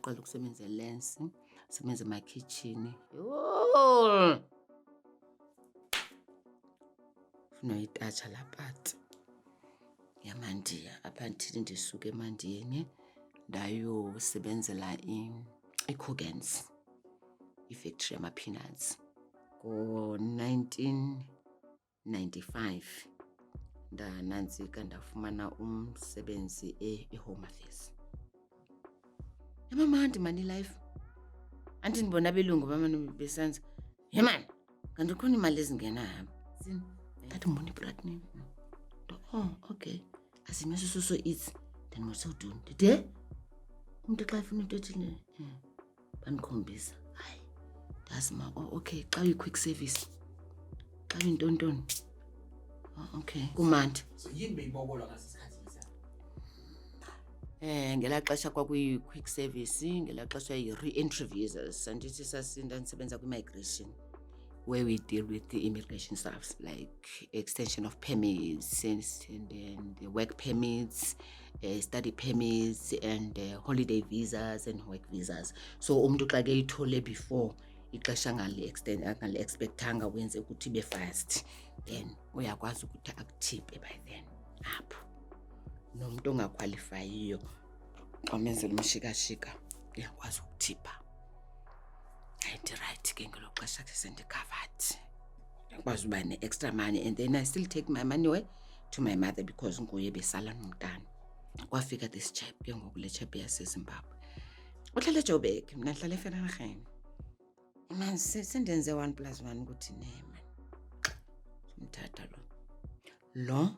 ndaqala ukusebenza eLens, sebenza emakhitshini. Yho! Funa uyitatsha laa part yamandiya apha until ndisuke emandiyeni ndayosebenzela iCoogans, ifactory yama-peanuts. Ngo-1995 ndanantsika ndafumana umsebenzi eHome Affairs. Yamamandi mani life. Anti ndibona abelungu bamane besenza. Ye man, kanti khona imali ezingena sini. That money brought me. Oh, okay. Asimeso so eats. Then what so do? Did umuntu xa efuna into ethile banikhombisa. Hayi. That's ma okay, xa uyi-quick service. Xa uyintontoni. Oh, okay. Kumandi. So yini beyibobolwa ngasikhathi lesa? Ngelaa xesha kwakuyi-quick service, ngelaa xesha yi-re-entry visas. Andithi ndisebenza kwi-migration, where we deal with the immigration stuff like extension of permits and then the work permits, study permits and holiday visas and work visas. So umuntu xa ke ithole before ixesha angale-expectanga wenze ukuthi ibe fast, then uyakwazi ukuthi akuthiphe by then apho. Nomuntu ongaqualifayiyo xa menzela umshikashika uyakwazi ukuthipha. Right ke ngelo xesha ke sendicovered. Ndakwazi uba ne-extra money and then I still take my money away to my mother because nguye besala nomntana. Kwafika this chap ke ngoku le chap yaseZimbabwe. Uhlala eJoburg, mna ndihlala eVereeniging. Man sendenze 1+1 ukuthi ne man. Umthatha lo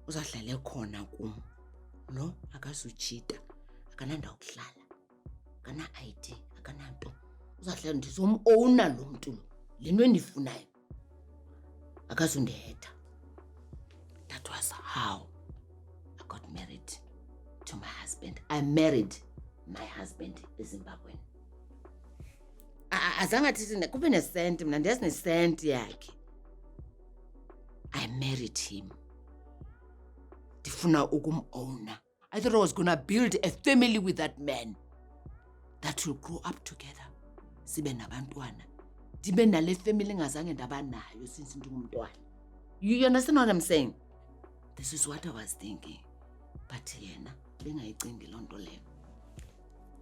uzahlala khona kum. Lo akazuchita, akananda ukuhlala. Akana ID, akananto. Uzahlala ndizomowuna lo muntu lo. Le nto endifunayo. Akazundihetha. That was how I got married to my husband. I married my husband eZimbabwe. Azange thithi kube nesenti, mna ndiyazi nesenti yakhe. I married him. Ndifuna ukumowuna. I thought I was gonna build a family with that man that will grow up together. Sibe nabantwana. Ndibe nale family ngazange ndaba nayo since ndingumntwana. You understand what I'm saying? This is what I was thinking. But yena bengayicingi loo nto leyo.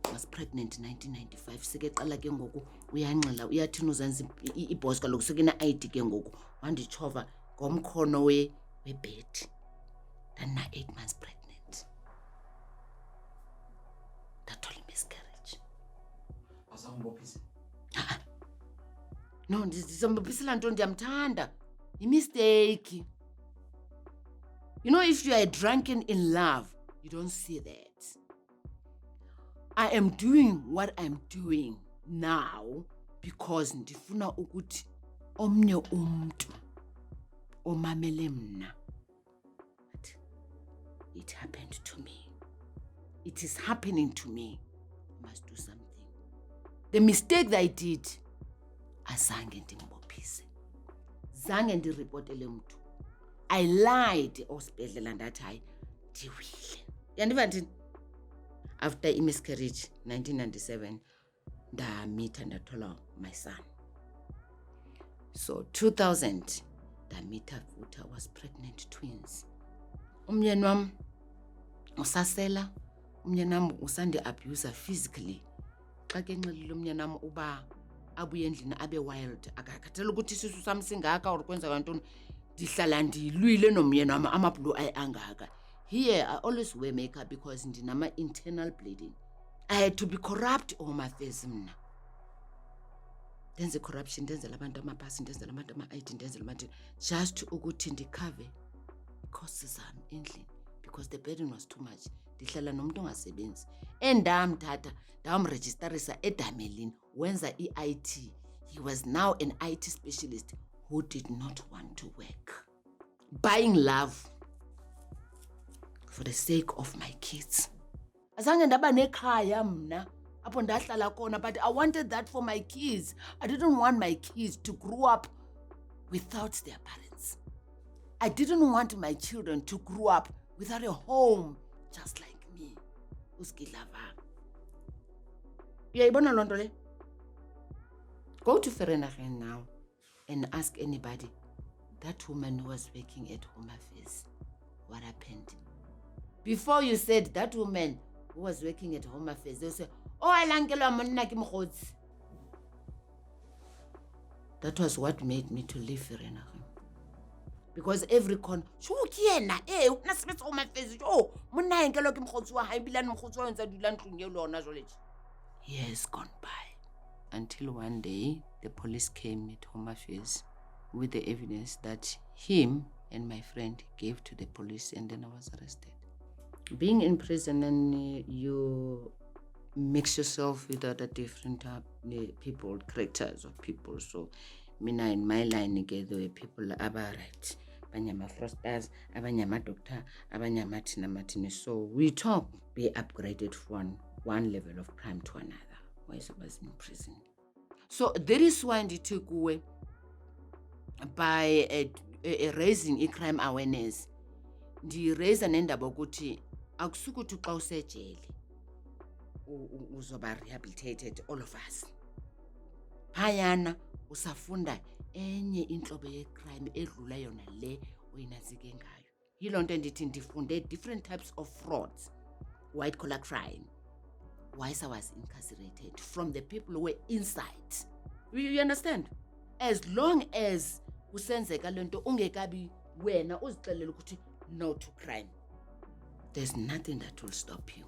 I was pregnant in 1995. Sike qala ke ngoku uyanxila uyathina uzenza iboss kaloku sekena ID ke ngoku. Wandichova ngomkhono webed. Then na 8 months pregnant. Total miscarriage. Awusambophisile? No, ndizambophisela nto ndiyamthanda. Mistake. You know, if you are drunken in love, you don't see that. I am doing what I'm doing now because ndifuna ukuthi omnye umuntu omamele mna. But it happened to me. It is happening to me. I must do something. The mistake that I did, azange ndimbophise. Zange ndiripotele mntu. I lied osibhedlela ndathi hayi ndiwile. Yandiva ndini? After miscarriage 1997 ndamitha ndathola my son. So 2000 ndamitha futhi I was pregnant twins. Umyeni wam usasela, umyeni wam usandi abuser physically. Xa ke nxilile umyeni wam uba abuye endlini abe wild, akakhathela ukuthi isisu sami singaka or kwenza kantoni. Ndihlala ndilwile nomyeni wam amabhulu angaka. Here I always wear makeup because ndinama internal bleeding. I had to be corrupt Home Affairs mna. Ndenze corruption, ndenzela abantu amapasi, ndenzela abantu ama-ID, ndenzela abantu just ukuthi ndikhave costs zami endlini because the burden was too much. Ndihlala nomuntu ongasebenzi. Endamthatha ndamregisterisa eDamelin wenza i-IT. He was now an IT specialist who did not want to work. Buying love for the sake of my kids. Azange ndaba nekhaya mna apho ndahlala khona, but I wanted that for my kids. I didn't want my kids to grow up without their parents. I didn't want my children to grow up without a home just like me. Uskilava. Uyayibona loo nto le? Go to Vereeniging now and ask anybody, that woman who was working at Home Affairs, what happened? Before you said that woman who was working at Home Affairs, they'll say, oh, alankelwa monna ke mokgotsi. That was what made me to leave Vereeniging. Because every corner, sho ke yena, una sebetsa Home Affairs, oh, monna enkelwa ke mokgotsi wa hae bilane mokgotsi wa ntse dula ntlong eo le ona jwale. Years gone by. Until one day, the police came at Home Affairs with the evidence that him and my friend gave to the police, and then I was arrested. Being in prison, and you mix yourself with other different people, characters of people. So, mina in my line, there were people abarite, abanyama frosters, abanyama doctor, abanyama tina. So we talk, be upgraded from one level of crime to another. Why I was in prison. So there is why they took away by raising crime awareness. The raise an end ukuthi akusukuthi xa usejele uzoba rehabilitated, all of us. Phayana usafunda enye inhlobo yecrime edlula yona le oyinazike ngayo. Yiloo nto ndithi ndifunde different types of frauds, white collar crime. Why I was incarcerated from the people who were inside. You understand? As long as usenzeka lento ungekabi wena uzixelele ukuthi no to crime, there's nothing that will stop you.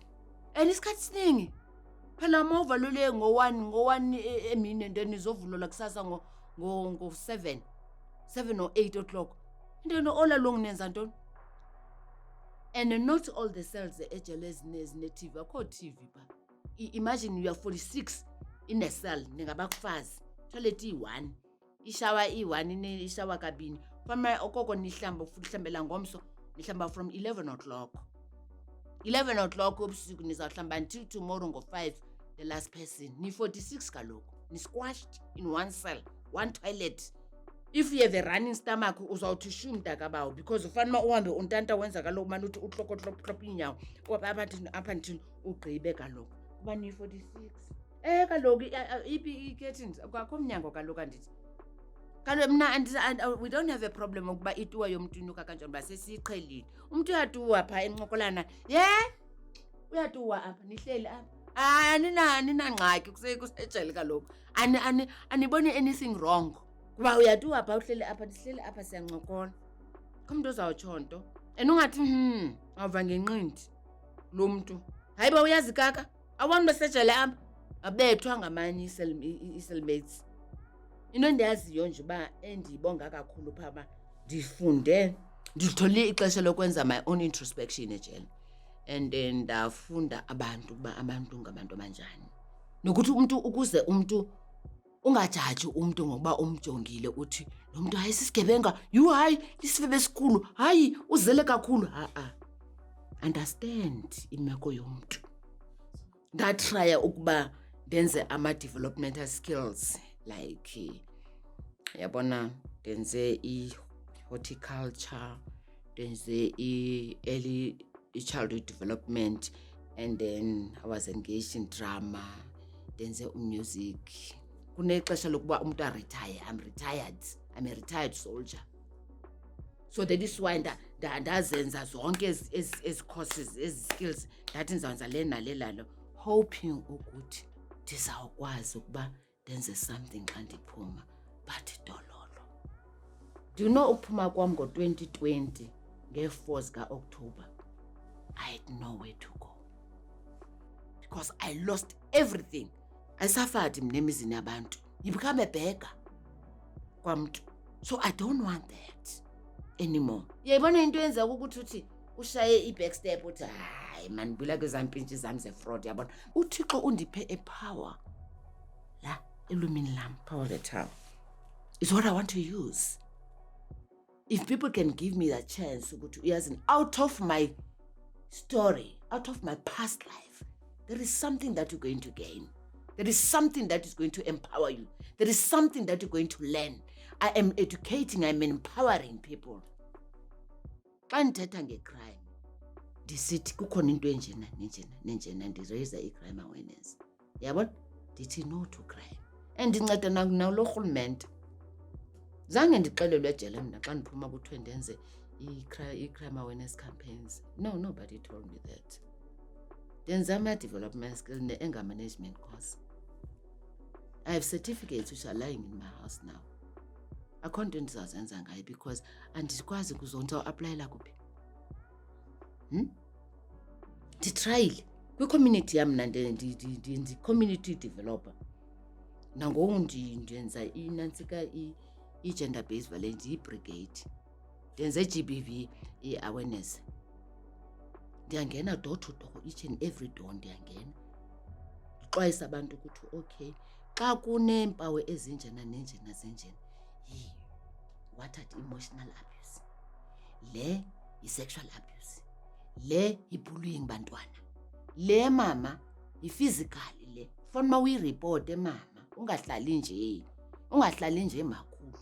And isikhathi siningi phela uma uvalule ngo-1 emini and then izovulwa kusasa ngo-7 or 8 o'clock, and then all along nenza ntoni? And not all the cells ejele ezine-TV, akho TV pa. Imagine you are 46 in a cell, ningabakufazi toilet i-1, ishower i-1, ishower kabini. Fama okoko nihlamba futhi hlambela ngomso, nihlamba from 11 o'clock. 11 o'clock ubusuku nizahlamba until tomorrow ngo-5, the last person. Ni 46 kaloku, ni squashed in one cell, one toilet. If you have a running stomach, uzawuthi shu mntakabawo, because ufanele uhambe untanta wenza kaloku manje uthi uhloko inyawo apha until ugqibe kaloku. Kuba ni 46. Kaloku i-curtains akho mnyango kaloku andithi. Kaloku mna we don't have a problem ukuba ituwa yomntu inuka kanjani, ba sesiyiqhelile. Umntu uyatuwa pha encokolana, uyatuwa apha nihleli apha. Aninangxaki kusejele kaloku. Aniboni anything wrong. Kuba uyatuwa pha uhleli apha, nihleli apha siyancokola. Kumntu uzawutsho nto. And ungathi awuva ngenqindi lo mntu. Hayiba uyazi kaka, abantu besejele apha abethwa ngamanye i-cellmates. Into endiyaziyo nje uba endiyibonga kakhulu phaa uba ndifunde, ndithole ixesha lokwenza my own introspection ejele. And then ndafunda abantu uba abantu ngabantu abanjani. Nokuthi umntu ukuze umntu ungajaji umntu ngokuba umjongile uthi lo mntu hayi sisigebenga, hayi lisifebe esikhulu, hayi uzele kakhulu. Understand imeko yomntu. Ndatraya ukuba ndenze ama-developmental skills like yabona ndenze i-horticulture, ndenze i-early childhood development, and then I was engaged in drama, ndenze music. Kunexesha lokuba umuntu retire. I'm a retired soldier. So that is why ndazenza zonke ezi courses, ezi skills ndathi ndizawuyenza le nale lalo, hoping ukuthi ndizawukwazi ukuba ndenze something xa ndiphuma. But dololo, do you know ukuphuma kwam ngo-2020 nge-4 zika-October, I had nowhere to go because I lost everything. I suffered mnemizini yabantu. You become a beggar kwamntu. So I don't want that anymore. Yayibona into yenza ukuthi uthi ushaye i-backstep uthi hayi man bila kwezampintshi zami ze-fraud, yabona uThixo undiphe a-power la elumini lam, power the town is what I want to use. If people can give me that chance ukuthi uyazi, out of my story, out of my past life, there is something that you're going to gain. There is something that is going to empower you. There is something that you're going to learn. I am educating, I'm empowering people. Xa ndithetha ngecrime, ndisithi kukhona into enjena nenjena nenjena, ndiraise i-crime awareness. Yabona? ndithi no to crime. And ndinceda nalo rhulumente. Zange ndixelelwe ejele mna xa ndiphuma kuthiwe ndenze i-crime awareness campaigns. No, nobody told me that. Ndenza ama-development skills ne-anger management course. I have certificates which are lying in my house now. Akho nto ndizazenza ngayo because andikwazi kuzonto aplayela kuphi. Nditrayile kwi-community yam mna ndi-community developer. Nangoku ndiyenza inantsika i-gender based violence i-brigade. Ndenze GBV i-awareness. Ndiyangena door to door, each and every door ndiyangena. Ndixwayisa abantu ukuthi okay, xa kuneempawu ezinjena nenjena zenjena, what are the emotional abuse? Le yi-sexual abuse. Le yi-bullying bantwana. Le mama yi-physical le. Funa uma uyireporte mama, ungahlali nje makhulu.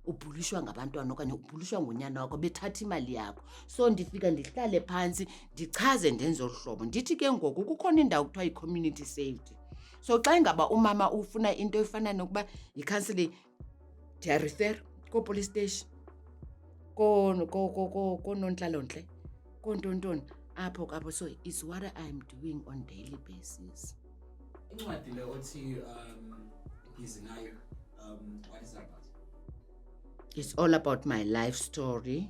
Ubhulishwa ngabantwana okanye ubhulishwa ngonyana wakho bethatha imali yakho. So ndifika ndihlale phansi ndichaze ndenze uhlobo. Ndithi ke ngoku kukhona indawo kuthiwa yi-community safety. So xa ingaba umama ufuna into efana nokuba yi-counseling, ndiyarefer ko-police station, konontlalontle, kontontoni apho. So it's what I'm doing on daily basis. Incwadi le othi Busy ngayo, what is that about? It's all about my life story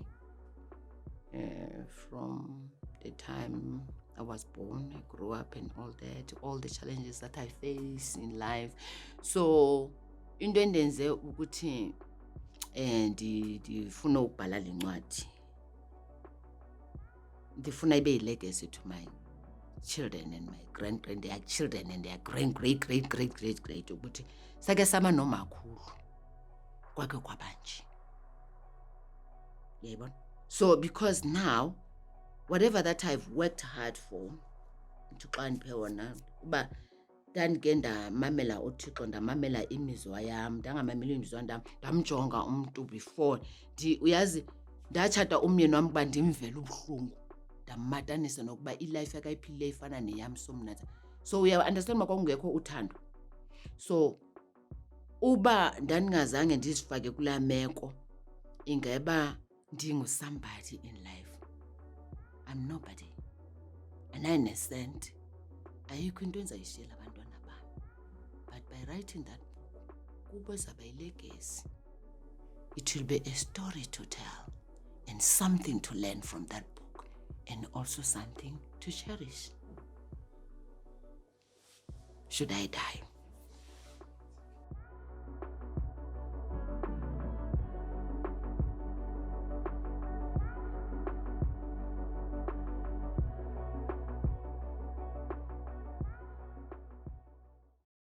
from the time I was born, I grew up and all that, all the challenges that I face in life. So into endenze ukuthi ndifuna ukubhala le ncwadi. Ndifuna ibe yi-legacy to my children and my grandchildren, their children and their great ukuthi sake sama nomakhulu kwake kwabanje. Yayibona? So because now whatever that I've worked hard for, uThixo ndiphe wona kuba ndandike ndamamela uThixo, ndamamela imizwa yam, ndangamamela imizwa ndamjonga umntu before. Uyazi ndatshata umyeni wam kuba ndimvele ubuhlungu, ndammatanisa nokuba ilife akayiphilile ifana neyam somnatha. So uya-understand uba kwakungekho uthando. So uba ndandingazange ndizifake kulaa meko, ingeba ndingu-somebody in life. I'm nobody. Andinanesenti. Ayikho into endizayishiyela abantwana bam. But by writing that book, kubo izawuba yi-legacy. It will be a story to tell and something to learn from that book and also something to cherish. Should I die?